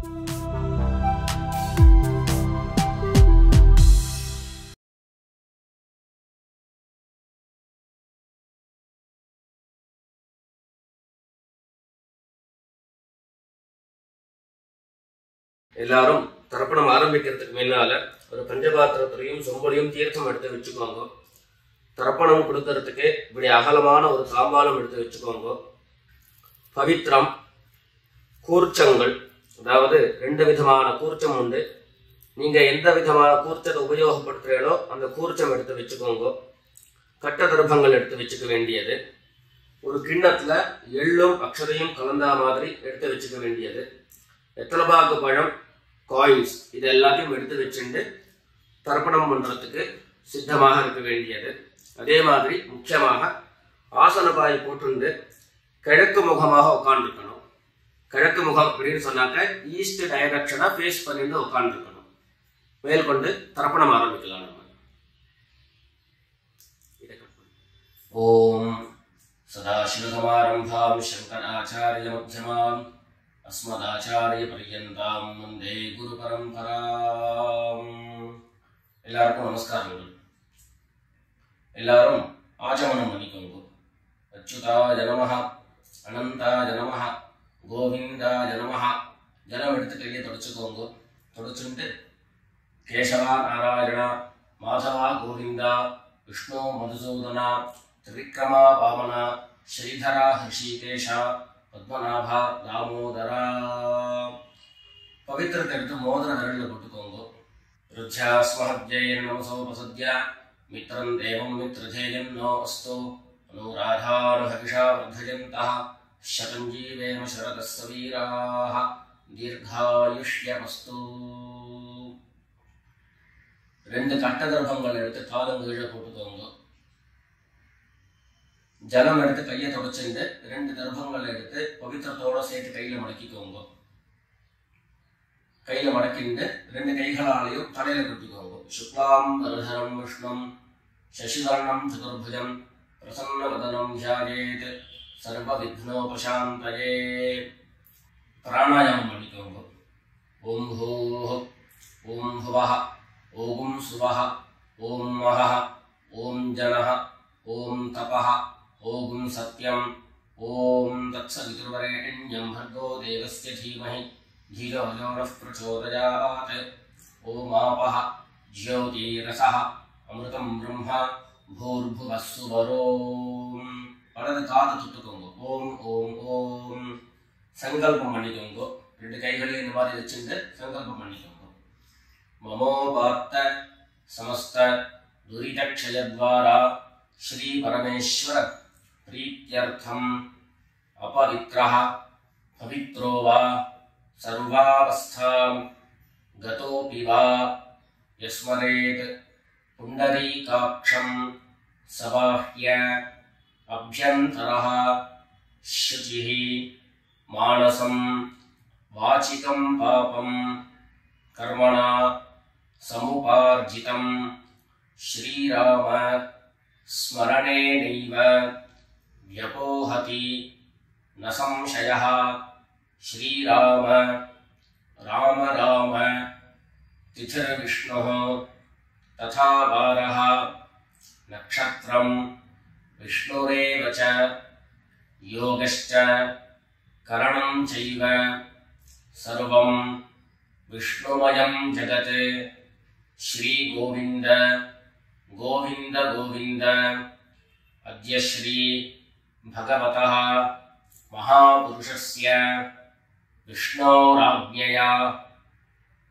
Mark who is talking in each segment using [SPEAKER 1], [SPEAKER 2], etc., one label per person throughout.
[SPEAKER 1] எல்லாரும் தர்ப்பணம் ஆரம்பிக்கிறதுக்கு முன்னால ஒரு பஞ்சபாத்திரத்திலையும் சொம்பலையும் தீர்த்தம் எடுத்து வச்சுக்கோங்க. தர்ப்பணம் கொடுக்கறதுக்கு இப்படி அகலமான ஒரு தாம்பாலம் எடுத்து வச்சுக்கோங்க. பவித்ரம், கூர்ச்சங்கள், அதாவது 2 விதமான கூர்ச்சம் உண்டு. நீங்க எந்த விதமான கூர்ச்சத்தை உபயோகப்படுத்துறீங்களோ அந்த கூர்ச்சம் எடுத்து வச்சுக்கோங்க. கட்ட தர்ப்பங்கள் எடுத்து வச்சுக்க வேண்டியது. ஒரு கிண்ணத்துல எள்ளும் அக்ஷதையும் கலந்தா மாதிரி எடுத்து வச்சுக்க வேண்டியது. வெத்தலைபாக்கு பழம், காயின்ஸ், இது எல்லாத்தையும் எடுத்து வச்சுட்டு தர்ப்பணம் பண்றதுக்கு சித்தமாக இருக்க வேண்டியது. அதே மாதிரி முக்கியமாக ஆசனபாய் போட்டு கிழக்கு முகமாக உட்காந்துருக்கணும். கிழக்கு முகம் அப்படின்னு சொன்னாக்க ஈஸ்ட் டைரக்ஷனா ஃபேஸ் பண்ணிட்டு உட்காந்துருக்கணும். மேற்கொண்டு தர்ப்பணம் ஆரம்பிக்கலாம். நம்ம ஓம் சதாசிவசமாரம்பாம் சங்கராச்சாரிய மத்தியமாம் அஸ்மதாச்சாரிய பர்யந்தாம் வந்தே குரு பரம்பராம். எல்லாருக்கும் நமஸ்காரங்கள். எல்லாரும் ஆச்சமனம் பண்ணிக்கோங்க. அச்சுதாய நமஹ, அனந்தாய நமஹ, கோவிந்தாய நமஹ. ஜலம் எடுத்து கையை தொடச்சுக்கோங்க. தொடச்சுட்டு கேசவா நாராயணா, மாதவா கோவிந்தா, விஷ்ணு மதுசூதனா, திரிக்ரமா வாமனா, ஸ்ரீதரா ஹிருஷிகேஷா, பத்மநாபா தாமோதரா. பவித்திரத்தை எடுத்து மோதிர விரலில் போட்டுக்கோங்க. ருத்யாஸ்மஹத்யேன் நமசோபசத்யா மித்ரம் தேவம் மித்ரதேயம் நோ அஸ்து அனுராதானுஹவிஷா வர்தயந்தः சதம் ஜீவேம சரதஸ்ஸ வீராः தீர்காயுஷ்யமஸ்து. 2 கட்ட தர்ப்பங்கள் எடுத்து காலம் கீழே போட்டுக்கோங்க. ஜலம் எடுத்து கையை தொடச்சுட்டு 2 தர்ப்பங்கள் எடுத்து பவித்திரத்தோட சேர்த்து கையில மடக்கிக்கோங்க. கையில மடக்கிட்டு 2 கைகளாலையும் தலையில கட்டிக்கோங்க. சுக்லாம் வரதரம் விஷ்ணம் சசிவர்ணம் சதுர்புஜம் பிரசன்னவதனம் தியாயேத் சர்வ விக்னோபசாந்தயே. பிராணாயாமம் பண்ணிக்கோங்க. ஓம் ஹோஹ், ஓம் ஹுவஹ, ஓம் சுவஹ, ஓம் மஹஹ, ஓம் ஜனஹ, ஓம் தபஹ, ஓம் சத்யம், ஓம் தத்சவிதுர்வரேண்யம் भर्गो देवस्य धीमहि धियो यो नः प्रचोदयात्. ஓம் ஆபஹ ஜ்யோதிரசஹ அமிர்தம் பிரம்மா பூர்புவः சுவரோம். வலது காது தொட்டுக்கோங்க. ஓம் ஓம் ஓம். சங்கல்பம் பண்ணிக்கோங்க. 2 கைகளையும் இந்த மாதிரி வச்சுட்டு சங்கல்பம் பண்ணிக்கோங்க. மமோபாத்த சமஸ்த துரிதக்ஷயத்வாரா ஸ்ரீ பரமேஸ்வர प्रीत्यर्थम अपवित्रः पवित्रो वा सर्वावस्थां गतोऽपि वा यस्मरेत् पुण्डरीकाक्षं सबाह्य अभ्यन्तरः शुचिः मानसं वाचिकं पापं कर्मणा समुपार्जितं श्रीराम स्मरणेनैव व्यपोहति न संशयः. श्रीराम राम राम तिथिर्विष्णुः तथा वारः नक्षत्रं विष्णुरेव च योगश्च करणं चैव सर्वं विष्णुमयं जगत्. श्री गोविंद गोविंद गोविंद. अद्य श्री भगवतः महापुरुषस्य विष्णोराज्ञया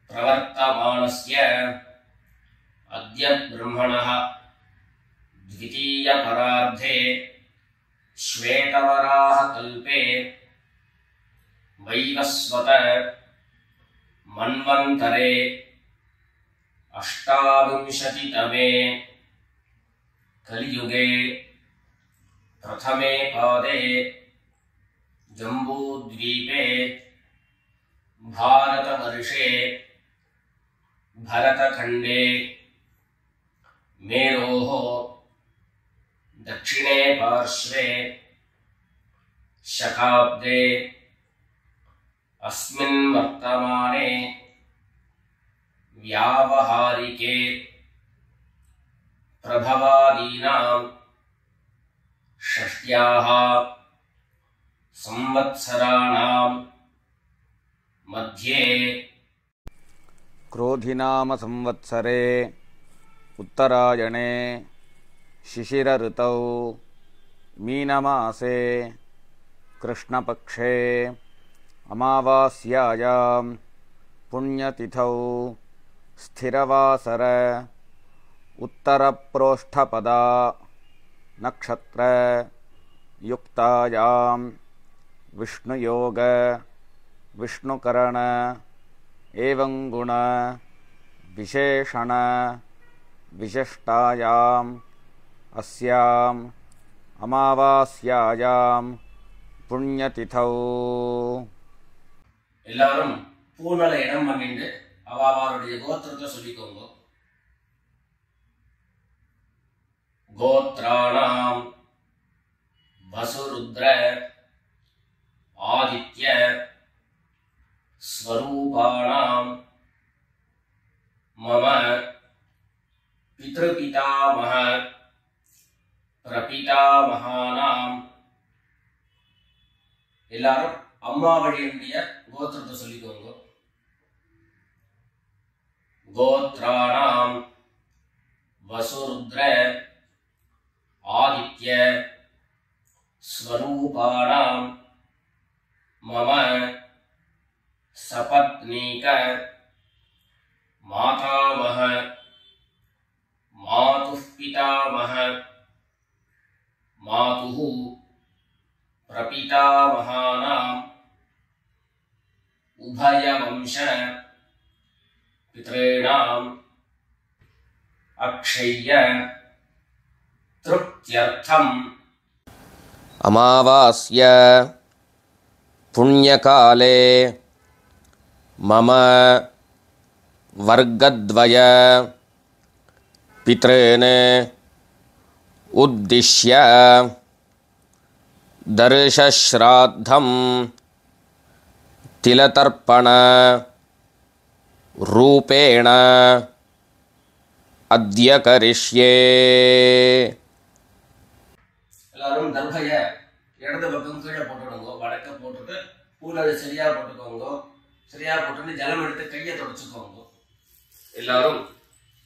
[SPEAKER 1] प्रवर्तमानस्य अद्य ब्रह्मणः द्वितीयपरार्धे श्वेतवराह कल्पे वैवस्वत मन्वन्तरे 28तमे कलियुगे प्रथमे पादे जम्बूद्वीपे भारतवर्षे भरतखण्डे मेरोः दक्षिणे पार्श्वे शकाब्दे अस्मिन् वर्तमान व्यावहारिके प्रभवादीनां षष्ट्याः संवत्सराणां मध्ये
[SPEAKER 2] क्रोधिनाम संवत्सरे उत्तरायणे शिशिरऋतौ मीनमासे कृष्णपक्षे अमावास्यायां पुण्यतिथौ स्थिरवासर उत्तरप्रोष्ठपदा नक्षत्र युक्तायां विष्णुयोग विष्णुकरण एवं गुण विशेषण विशिष्टायाम् अस्याम् अमावास्यायां पुण्यतिथौ
[SPEAKER 1] எல்லாரும் பூனல இடம் பண்ணிட்டு அவாவாருடைய கோத்திரத்தை சொல்லிக்கோங்க. கோத்ராணாம் வசுருத்ர ஆதித்ய ஸ்வரூபாணாம் மம பித்ருபிதாமஹ பிரபிதாமஹானாம். எல்லாரும் அம்மா வழியினுடைய கோத்திரத்தை சொல்லிக்கோங்க. கோத்ராணாம் வசுருத்ர ஆதித்ய ஸ்வரூபாணாம் மம சபத்னீக மாதாமஹ மாதுः பிதாமஹ மாதுः பிரபிதாமஹானாம் உபயவம்ச பித்ரேணாம் அக்ஷய்ய திருப்த்யர்த்தம்
[SPEAKER 2] अमावास्य पुण्यकाले मम वर्गद्वय पितॄन् उद्दिश्य दर्शश्राद्धं तिलतर्पण रूपेण अद्य करिष्ये.
[SPEAKER 1] எல்லாரும் தர்பைய இடது பக்கம் கீழே போட்டுடுங்க. வடக்க போட்டுட்டு பூனது சரியா போட்டுக்கோங்க. சரியா போட்டுட்டு ஜலம் எடுத்து கையை தொடச்சுக்கோங்க. எல்லாரும்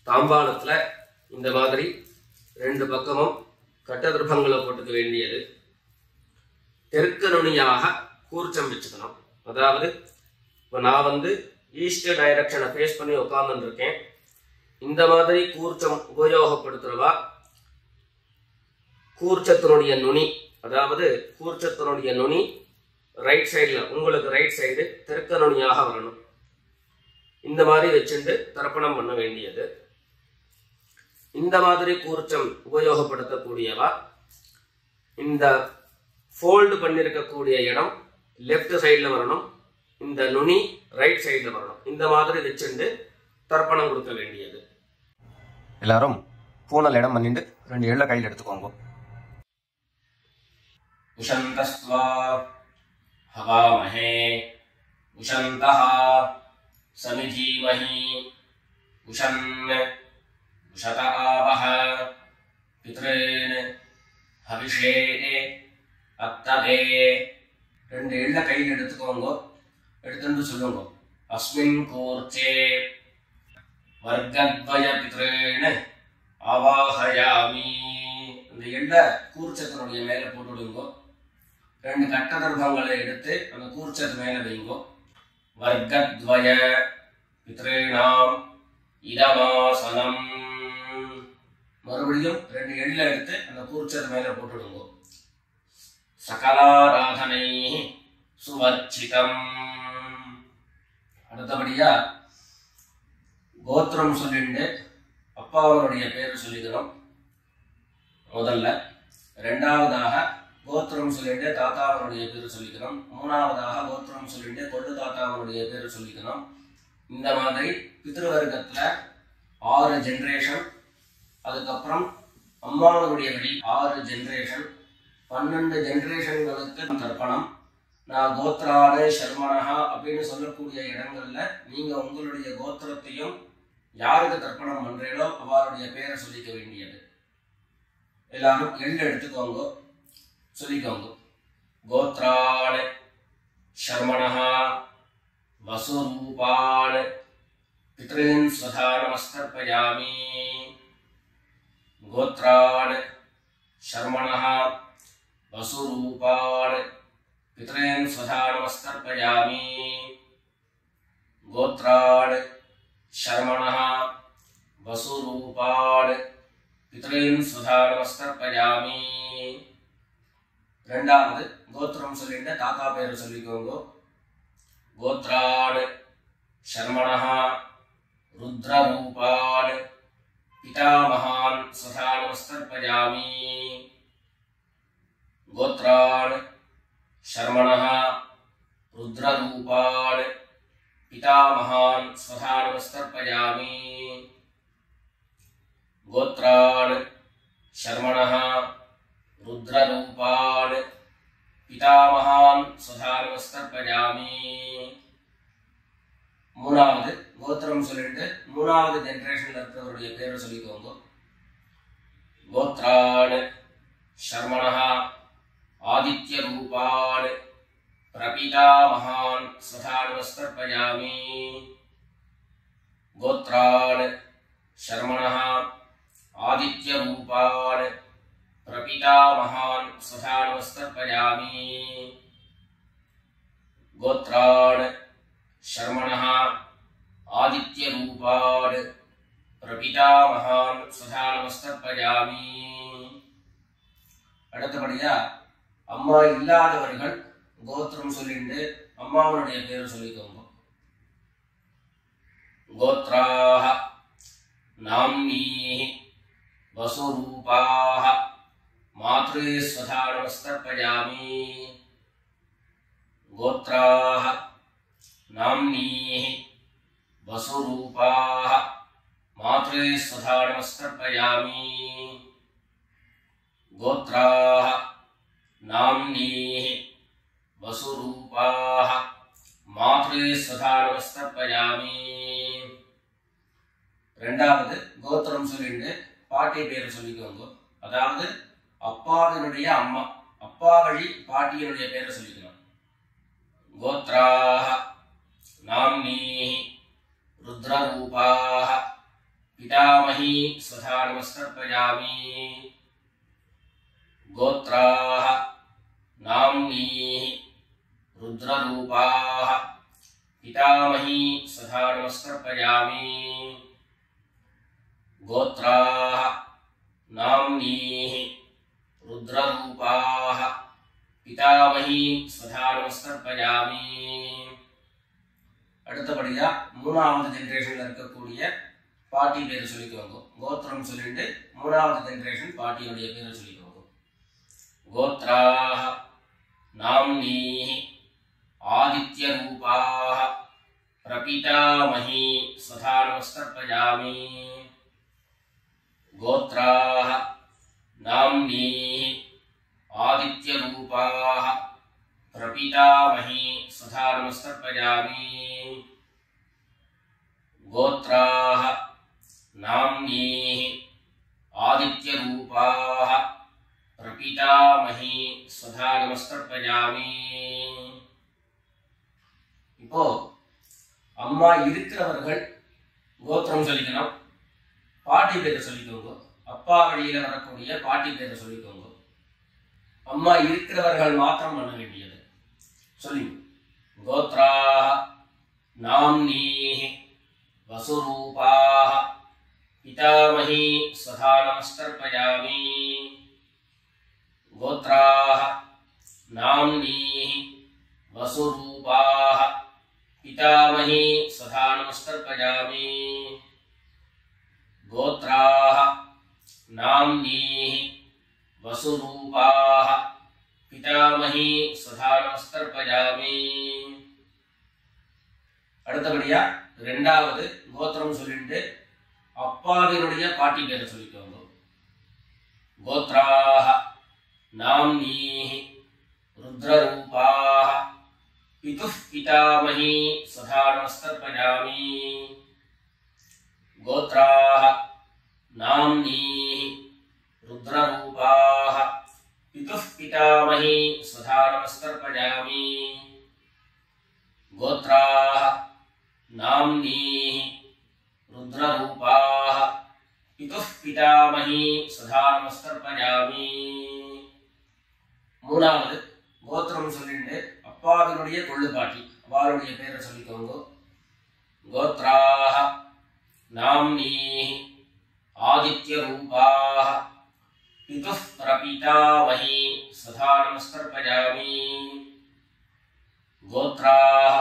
[SPEAKER 1] தாம்பாளத்துல இந்த மாதிரி ரெண்டு பக்கமும் கட்ட திருப்பங்களை போட்டுக்க வேண்டியது. தெற்கு நுனியாக கூர்ச்சம் வச்சுக்கணும். அதாவது இப்போ நான் ஈஸ்ட் டைரக்ஷனை ஃபேஸ் பண்ணி உட்கார்ந்துட்டு இருக்கேன். இந்த மாதிரி கூர்ச்சம் உபயோகப்படுத்துறவா கூர்ச்சத்தினுடைய நுனி, அதாவது கூர்ச்சத்தினுடைய நுனி ரைட் சைடில், உங்களுக்கு ரைட் சைடு தெற்கு நுனியாக வரணும். இந்த மாதிரி வச்சுட்டு தர்ப்பணம் பண்ண வேண்டியது. இந்த மாதிரி கூர்ச்சம் உபயோகப்படுத்தக்கூடியவா இந்த ஃபோல்டு பண்ணிருக்கக்கூடிய இடம் லெஃப்ட் சைடில் வரணும். இந்த நுனி ரைட் சைடில் வரணும். இந்த மாதிரி வச்சுட்டு தர்ப்பணம் கொடுக்க வேண்டியது. எல்லாரும் பூனல் இடம் பண்ணிட்டு ரெண்டு எள்ள கையில் எடுத்துக்கோங்க. உஷந்தஸ்த்வா ஹவாமஹே உஷந்தஹ சமிதீமஹி உஷன் உஷத ஆவஹ பித்ரேன் ஹவிஷே அத்தவே. ரெண்டு எள்ள கையில் எடுத்துக்கோங்க. எடுத்துட்டு சொல்லுங்க. அஸ்மின் கூர்ச்சே வர்க்கத்வய பித்ரேன் ஆவாஹயாமி. இந்த எள்ள கூர்ச்சத்தினுடைய மேல போட்டுடுங்க. ரெண்டு கட்ட தர்ப்பங்களை எடுத்து அந்த கூர்ச்சத்து மேல வைங்க. வர்க்கத்வய பித்ரேணாம் இதமாசனம். மறுபடியும் ரெண்டு எள்ள எடுத்து அந்த கூர்ச்சத்து மேல போட்டுடுங்க. சகலாராதனை சுவர்ச்சிதம். அடுத்தபடியா கோத்திரம் சொல்லிட்டு அப்பாவனுடைய பேர் சொல்லிக்கணும் முதல்ல. ரெண்டாவதாக கோத்திரம் சொல்லிட்டு தாத்தாவனுடைய பேர் சொல்லிக்கணும். மூணாவதாக கோத்திரம் சொல்லிட்டு கொள்ளு தாத்தாவனுடைய பேர் சொல்லிக்கணும். இந்த மாதிரி பித்ருவர்க்கத்துல 6 ஜெனரேஷன், அதுக்கப்புறம் அம்மாவனுடைய வழி 6 ஜெனரேஷன், 12 ஜெனரேஷன்களுக்கு தர்ப்பணம். நான் கோத்ரான சர்மனஹா அப்படின்னு சொல்லக்கூடிய இடங்கள்ல நீங்க உங்களுடைய கோத்திரத்தையும் யாருக்கு தர்ப்பணம் பண்றீங்களோ அவருடைய பேரை சொல்லிக்க வேண்டியது. எல்லாரும் எள்ளு எடுத்துக்கோங்க, சொல்லிக்கோங்க. கோத்ரான் சர்மணः வசுரூபான் பித்ருன் ஸ்வதா நமஸ்தர்ப்பயாமி. கோத்ரான் சர்மணः வசுரூபான் பித்ருன் ஸ்வதா நமஸ்தர்ப்பயாமி. கோத்ரான் சர்மணः வசுரூபான் பித்ருன் ஸ்வதா நமஸ்தர்ப்பயாமி. ரெண்டாவது கோத்திரம் சொல்லிட்டு தாத்தா பேரு சொல்லிக்கோங்க. கோத்ரான் சர்மணः ருத்ரரூபான் பிதாமகான் ஸ்வதா நமஸ்தர்ப்பயாமி. கோத்ரான் சர்மணः ருத்ரரூபான் பிதாமகான் ஸ்வதா நமஸ்தர்ப்பயாமி. கோத்ரான் சர்மணः ருத்ரரூபான் பிதாமகான் ஸ்வதா நமஸ்தர்ப்பயாமி. மூணாவது கோத்திரம் சொல்லிட்டு மூணாவது ஜெனரேஷன்ல இருக்கிறவருடைய பேரை சொல்லிக்கோங்க. கோத்ரான் சர்மணः ஆதித்யரூபான் பிரபிதாமகான் ஸ்வதா நமஸ்தர்ப்பயாமி. கோத்ரான் சர்மணः ஆதித்யரூபான் பிரபிதாமகான் ஸ்வதா நமஸ்தர்ப்பயாமி. கோத்ரான் சர்மணः ஆதித்யரூபான் பிரபிதாமகான் ஸ்வதா நமஸ்தர்ப்பயாமி. அடுத்தபடியா அம்மா இல்லாதவர்கள் கோத்திரம் சொல்லிட்டு அம்மாவுடைய பேரை சொல்லிக்கோங்க. கோத்ராஹ நாம்னீஹி வசுரூபாஹ மாத்ரே ஸ்வதா நமஸ்தர்ப்பயாமி. கோத்ராஹ நாம்னீஹி வசுரூபாஹ மாத்ரே ஸ்வதா நமஸ்தர்ப்பயாமி. கோத்ராஹ நாம்னீஹி வசுரூபாஹ மாத்ரே ஸ்வதா நமஸ்தர்ப்பயாமி. ரெண்டாவது கோத்திரம் சொல்லிட்டு பாட்டி பேரை சொல்லிக்கோங்க. அதாவது அப்பாவினுடைய அம்மா, அப்பா வழி பாட்டியினுடைய பேரை சொல்லிக்கணும். கோத்ராஹ நாம்னீஹி ருத்ரரூபாஹ பிதாமஹி ஸ்வதா நமஸ்தர்ப்பயாமி. கோத்ராஹ நாம்னீஹி ருத்ரரூபாஹ பிதாமஹி ஸ்வதா நமஸ்தர்ப்பயாமி. கோத்ராஹ நாம்னீஹி ருத்ரரூபாஹ பிதாமஹி ஸ்வதா நமஸ்தர்ப்பயாமி. அடுத்தபடியா மூணாவது ஜெனரேஷன்ல இருக்கக்கூடிய பாட்டி பேரை சொல்லிக்கோங்க. கோத்திரம் சொல்லிட்டு மூணாவது ஜெனரேஷன் பாட்டியுடைய பேரை சொல்லிக்கோங்க. கோத்ராஹ நாம்னீஹி ஆதித்யரூபாஹ பிரபிதாமஹி ஸ்வதா நமஸ்தர்ப்பயாமி. கோத்ராஹ நாம்னீஹி ஆதித்யரூபாஹ பிரபிதாமஹி ஸ்வதா நமஸ்தர்ப்பயாமி. கோத்ராஹ நாம்னீஹி ஆதித்யரூபாஹ பிரபிதாமஹி ஸ்வதா நமஸ்தர்ப்பயாமி. இப்போ அம்மா இருக்கிறவர்கள் கோத்திரம் சொல்லிக்கணும், பாட்டி பேரை சொல்லிக்கோங்க. அப்பா வழியில வரக்கூடிய பாட்டி பேரை சொல்லிக்கோங்க. அம்மா இருக்கிறவர்கள் மாத்திரம் பண்ண வேண்டியது சொல்லி. கோத்ராஹ நாம்னீஹி வசுரூபாஹ பிதாமஹி ஸ்வதா நமஸ்தர்ப்பயாமி. கோத்ராஹ நாம்னீஹி வசுரூபாஹ பிதாமஹி ஸ்வதா நமஸ்தர்ப்பயாமி. கோத்ராஹ நாம்னீஹி வசுரூபாஹ பிதாமஹி ஸ்வதா நமஸ்தர்ப்பயாமி. அடுத்தபடியா ரெண்டாவது கோத்திரம் சொல்லிட்டு அப்பாவினுடைய பாட்டி பேரை சொல்லிக்கோங்க. கோத்ராஹ நாம்னீஹி ருத்ரரூபாஹ பிதுः பிதாமஹி ஸ்வதா நமஸ்தர்ப்பயாமி. गोत्राः नाम्नीः रुद्ररूपाः पितुः पितामही स्वधा नमस्तर्पयामि गोत्राः नाम्नीः रुद्ररूपाः पितुः पितामही स्वधा नमस्तर्पयामि மூணாவது கோத்திரம் சொல்லிட்டு அப்பாவினுடைய கொள்ளுப்பாட்டி அவளுடைய பேரை சொல்லிக்கோங்க கோத்ராஹ நாம்னீஹ ஆதித்ய ரூபாஹ பிதுः பிரபிதாமஹி சதா நமஸ்தர்ப்பயாமி கோத்ராஹ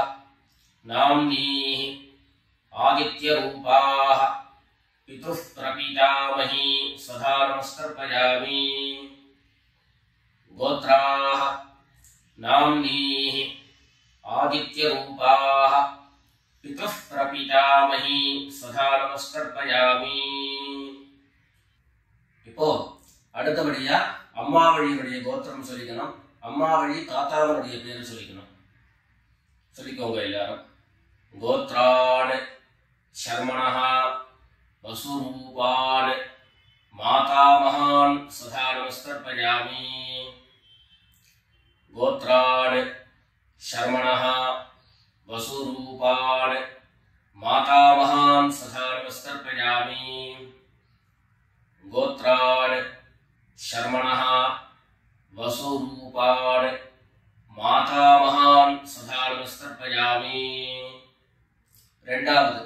[SPEAKER 1] நாம்னீஹ ஆதித்ய ரூபாஹ பிதுः பிரபிதாமஹி சதா நமஸ்தர்ப்பயாமி गोत्राः नाम्नीः आदित्यरूपाः पितुः प्रपितामही सदा नमस्कर्पयामि இப்போ அடுத்தபடியா அம்மா வழியுடைய கோத்திரம் சொல்லிக்கணும் அம்மா வழி தாத்தாவுடைய பேர் சொல்லிக்கணும் சொல்லிக்கோங்க எல்லாரும் கோத்ரான் शर्मणः वसुरूपान् मातामहान् सदा नमस्कर्पयामि गोत्रान् शर्मणः वसुरूपान् मातामहान् सदा नमस्कर्पयामि गोत्रान् शर्मणः वसुरूपान् मातामहान् सदा नमस्कर्पयामि ரெண்டாவது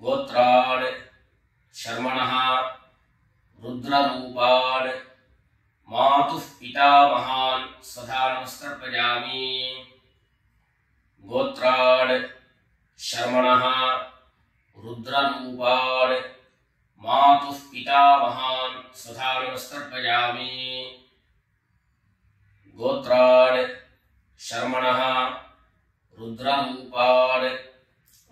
[SPEAKER 1] गोत्रान् शर्मणः रुद्ररूपान् मातुः पितामहान् सदा नमस्कर्पयामि गोत्रान् शर्मणः रुद्ररूपान् मातुः पितामहान् सदा नमस्कर्पयामि गोत्रान् शर्मणः रुद्ररूपान्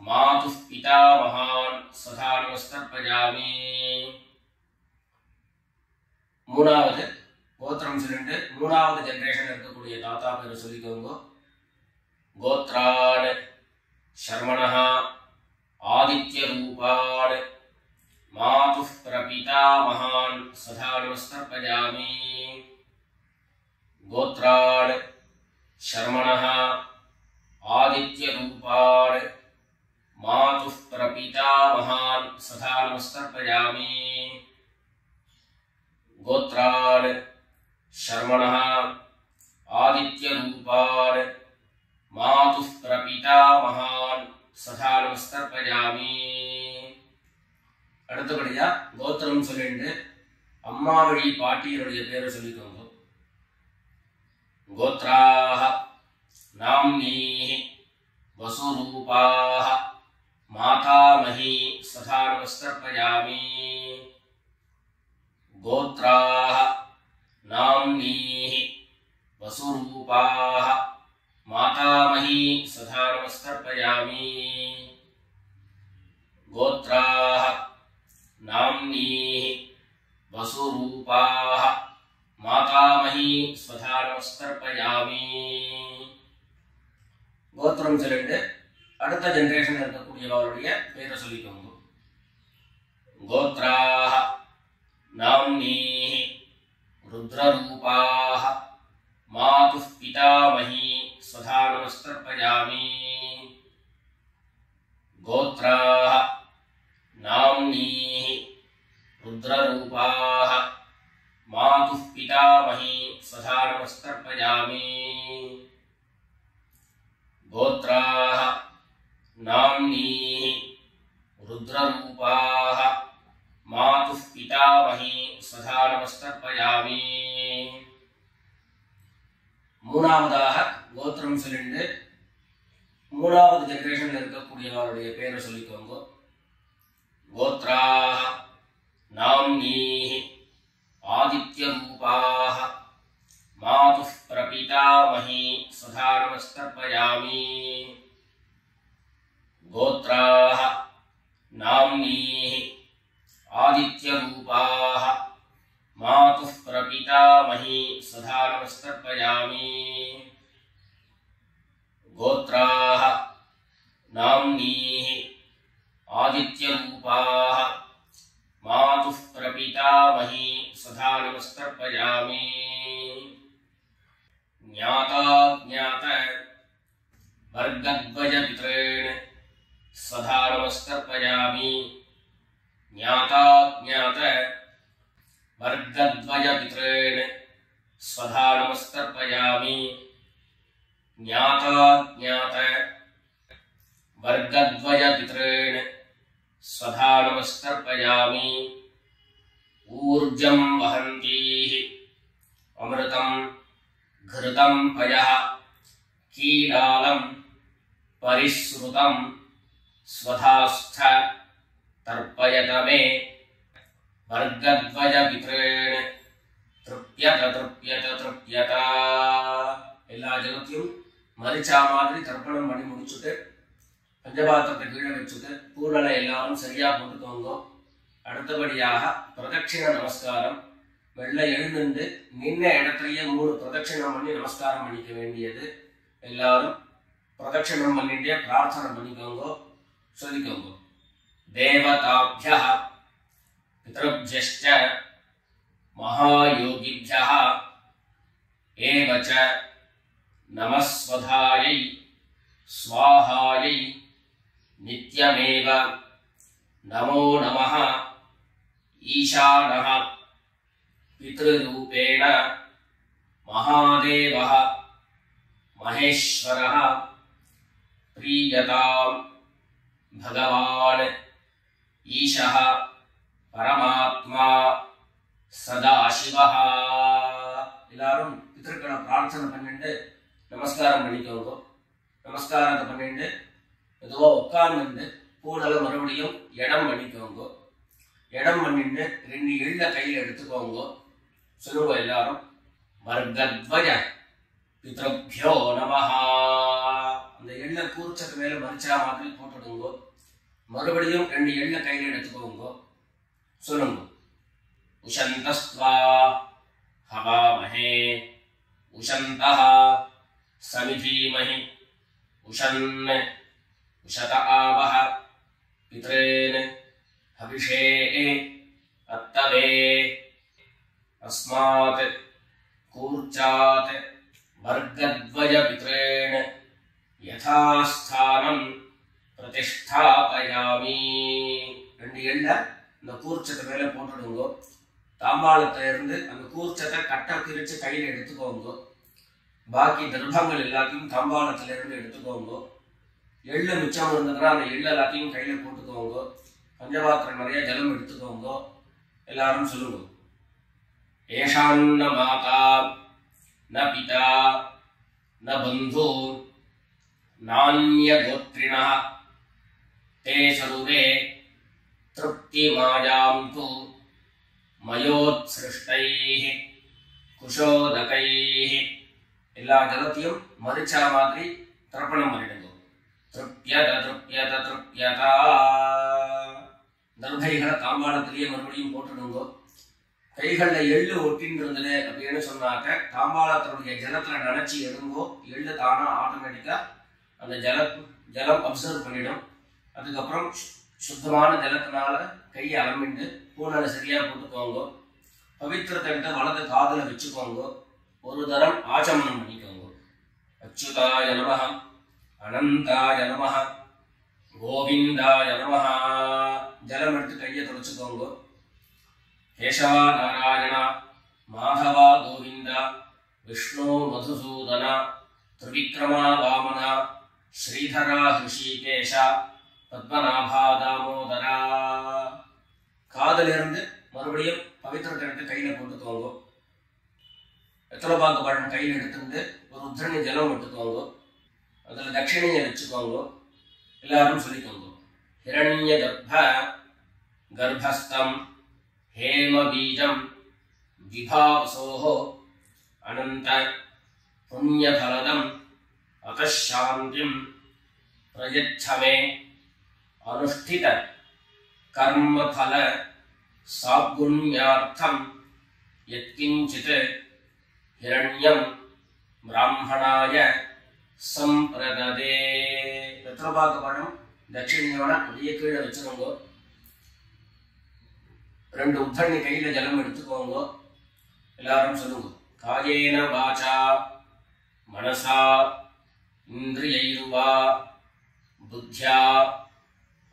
[SPEAKER 1] मातुः पितामहान् सदा नमस्कर्पयामि மூணாவது கோத்திரம் சொல்லிட்டு மூணாவது ஜெனரேஷன் இருக்கக்கூடிய தாத்தா பேர் சொல்லிக்கோங்க கோத்ரான் शर्मणः आदित्य रूपान् मातुः प्रपितामहान् सदा नमस्कर्पयामि गोत्रान् शर्मणः आदित्य रूपान् मातुः प्रपितामहान् सदा नमस्कर्पयामि गोत्रान् शर्मणः आदित्य रूपान् मातुः प्रपितामहान् सदा नमस्कर्पयामि அடுத்தபடியா கோத்திரம் சொல்லிட்டு அம்மா வழி பாட்டியருடைய பேரை சொல்லிக்கோங்க கோத்ராஹ நாம்னீஹ वसुरूपाः मातामही सदा नमस्कर्पयामि गोत्राः नाम्नीः वसुरूपाः मातामही सदा नमस्कर्पयामि गोत्राः नाम्नीः वसुरूपाः मातामही सदा नमस्कर्पयामि கோத்திரம் சொல்லிட்டு அடுத்த ஜெனரேஷன் இருக்கக்கூடியவருடைய பேரை சொல்லிக்கோங்க கோத்ராஹ நாம்னீஹ रुद्ररूपाः मातुः पितामही सदा नमस्कर्पयामि गोत्राः नाम्नीः रुद्ररूपाः मातुः पितामही सदा नमस्कर्पयामि गोत्राः नाम्नीः रुद्ररूपाः मातुः पितामही सदा नमस्कर्पयामि மூணாவதாக கோத்திரம் சொல்லிட்டு மூணாவது ஜெனரேஷன்ல இருக்கக்கூடியவருடைய பேரை சொல்லிக்கோங்க கோத்ராஹ நாம்னீஹ ஆதித்ய ரூபாஹ मातुः प्रपितामही सदा नमस्कर्पयामि गोत्राः नाम्नीः आदित्य रूपाः मातुः प्रपितामही सदा नमस्कर्पयामि गोत्राः नाम्नीः आदित्यरूपाः मातुः प्रपितामही सदा नमस्तर्पयामि। ज्ञाता ज्ञात वर्गद्वयपितॄन् सदा नमस्तर्पयामि। ज्ञाता ज्ञात वर्गद्वयपितॄन् सदा नमस्तर्पयामि। ज्ञाता ज्ञात वर्गद्वयपितॄन् सदा नमस्तर्पयामि। ऊर्जं वहन्तीः अमृतं घृतं पयः कीडालं परिसृतं स्वधास्थ तर्पयत मे। वर्गद्वयपितॄन् तृप्यत तृप्यत तृप्यत। எல்லா ஜலத்தையும் மரிச்சா மாதிரி தர்ப்பணம் பண்ணி முடிச்சுட்டு பஞ்சபாத்திரத்தை கீழே வச்சுட்டு பூர்ணலை எல்லாரும் சரியா போட்டுக்கோங்க. அடுத்தபடியாக பிரதட்சிண நமஸ்காரம். வெள்ளை எழுந்து நின்ன இடத்துலயே 3 பிரதட்சிணம் பண்ணி நமஸ்காரம் பண்ணிக்க வேண்டியது. எல்லாரும் பிரதட்சிணம் பண்ணிட்டே பிரார்த்தனை பண்ணிக்கோங்க, சொல்லிக்கோங்க. தேவதாப்யः பித்ருப்யश्च महायोगिभ्यः एव च नमस्वधायै स्वाहायै नित्यमेव नमो नमः। ईशानः पितृरूपेण महादेवः महेश्वरः प्रीयतां भगवान् ईशः परमात्मा சதாசிவஹ. எல்லாரும் பித்ருக்களை பிரார்த்தனை பண்ணிட்டு நமஸ்காரம் பண்ணிக்கோங்க. நமஸ்காரத்தை பண்ணிட்டு எதுவோ உட்கார்ந்து பூனலை மறுபடியும் இடம் பண்ணிக்கோங்க. இடம் பண்ணிட்டு 2 எள்ள கையில் எடுத்துக்கோங்க. சொல்லுங்க எல்லாரும், வர்கத்வய பித்ருப்யோ நமஹ. அந்த எள்ள கூர்ச்சத்து மேல மரிச்சா மாதிரி போட்டுடுங்க. மறுபடியும் 2 எள்ள கையில் எடுத்துக்கோங்க. சொல்லுங்க, उशन्तस्त्वा हवामहे उशन्तः समिधीमहि उशन् उशत आवः पितॄन् हविषे अत्तवे। अस्मात् कूर्चात् वर्गद्वयपितॄन् यथास्थानं प्रतिष्ठापयामि. 2 எள்ள இந்த கூர்ச்சத்தை மேல போட்டுடுங்க. தாம்பாளத்துல இருந்து அந்த கூர்ச்சத்தை கட்ட பிரிச்சு கையில எடுத்துக்கோங்க. பாக்கி தர்ப்பங்கள் எல்லாத்தையும் தாம்பாளத்துல இருந்து எடுத்துக்கோங்க. எள்ளு மிச்சம் இருந்ததுன்னா அந்த எள்ளு எல்லாத்தையும் கையில போட்டுக்கோங்க. பஞ்சபாத்திரம் நிறைய ஜலம் எடுத்துக்கோங்க. எல்லாரும் சொல்லுங்க, ஏஷான்ன மாதா ந பிதா ந பந்து நான்ய கோத்ரிணः தே சர்வே திருப்திமாயாம் து மயோத்ஸ்ருஷ்டைः குஷோதகைः. எல்லா ஜலத்தையும் மரிச்சா மாதிரி தர்ப்பணம் பண்ணிடுங்க. திருப்யத திருப்யத திருப்யதா. தர்பைகளை தாம்பாளத்திலேயே மறுபடியும் போட்டுடுங்க. கைகள்ல எள்ளு ஒட்டின்றது அப்படின்னு சொன்னாக்க தாம்பாளத்தினுடைய ஜலத்துல நினைச்சு எடுங்கோ. எள்ளு தானா ஆட்டோமேட்டிக்கா அந்த ஜலம் அப்சர்வ் பண்ணிடும். அதுக்கப்புறம் சுத்தமான ஜலத்தினால கையை அலம்பிட்டு பூனலை சரியா போட்டுக்கோங்க. பவித்திரத்தை விட்டு வலது காதுல வச்சுக்கோங்க. ஒரு தரம் ஆச்சமனம் பண்ணிக்கோங்க. அச்சுதாய நமஹ அனந்தாய நமஹ கோவிந்தாய நமஹ. ஜலம் எடுத்து கையை தொடச்சுக்கோங்க. கேசவா நாராயணா மாதவா கோவிந்தா விஷ்ணு மதுசூதனா திரிவிக்ரமா வாமனா ஸ்ரீதரா ஹிருஷிகேஷா பத்மநாபா தாமோதரா. காதல இருந்து மறுபடியும் பவித்திரத்தை எடுத்து கையில போட்டுக்கோங்க. எத்தலபாக்கு பழம் கையில் எடுத்துட்டு ஒரு உத்தரணி ஜலம் எடுத்துக்கோங்க. அதுல தட்சிணையை வச்சுக்கோங்க. எல்லாரும் சொல்லிக்கோங்க, ஹிரண்ய கர்ப்பஸ்தம் हेम बीजं विभावसोः अनंत पुण्यफलदं अतः शांतिं प्रयच्छ मे अनुष्ठित कर्मफल सागुण्यार्थं यत्किंचित् हिरण्यं ब्राह्मणाय संप्रददे. पितृभागपणं தட்சிணையோட அப்படியே கீழே வச்சுக்கோங்க. 2 உத்தண்ணி கையில ஜலம் எடுத்துக்கோங்க. எல்லாரும் சொல்லுங்க. காயேன வாசா மனசா இந்திரியைர்வா புத்யா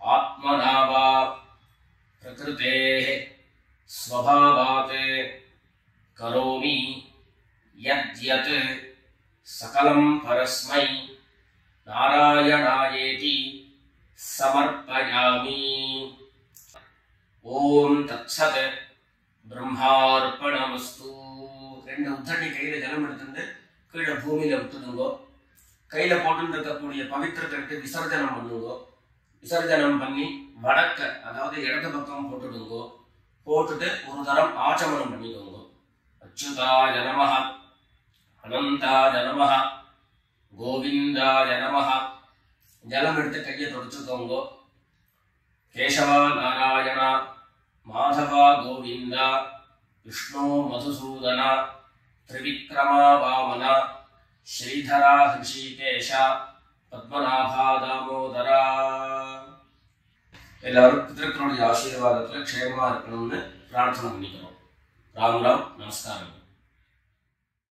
[SPEAKER 1] ஆத்மனா வா பிரகிருதேஹ ஸ்வபாவாத் கரோமி யத்யத் சகலம் பரஸ்மை நாராயணாயேதி சமர்ப்பயாமி. ஓம் தத்சத் பிரம்மார்ப்பணமஸ்து. 2 உத்தண்ணி கையில ஜலம் எடுத்துட்டு கீழே பூமியில விட்டுடுங்கோ. கையில போட்டு இருக்கக்கூடிய பவித்திரத்தை விசர்ஜனம் பண்ணுங்கோ. விசர்ஜனம் பண்ணி வடக்க, அதாவது இடது பக்கம் போட்டுடுங்கோ. போட்டுட்டு ஒரு தரம் ஆச்சமனம் பண்ணிக்கோங்க. அச்சுதாய நமஹ, அனந்தாய நமஹ, கோவிந்தாய நமஹ. ஜலம் எடுத்து கையை தொடச்சுக்கோங்க. கேசவா நாராயணா, மாதவா கோவிந்தா, விஷ்ணு மதுசூதனா, திரிவிக்ரமா வாமனா, ஸ்ரீதரா ஹிருஷிகேஷா, பத்மநாபா தாமோதரா. எல்லாரும் பிதர்களுடைய ஆசீர்வாதத்துல க்ஷேமமா இருக்கணும்னு பிரார்த்தனை பண்ணிக்கிறோம். ராம் ராம், நமஸ்காரம்.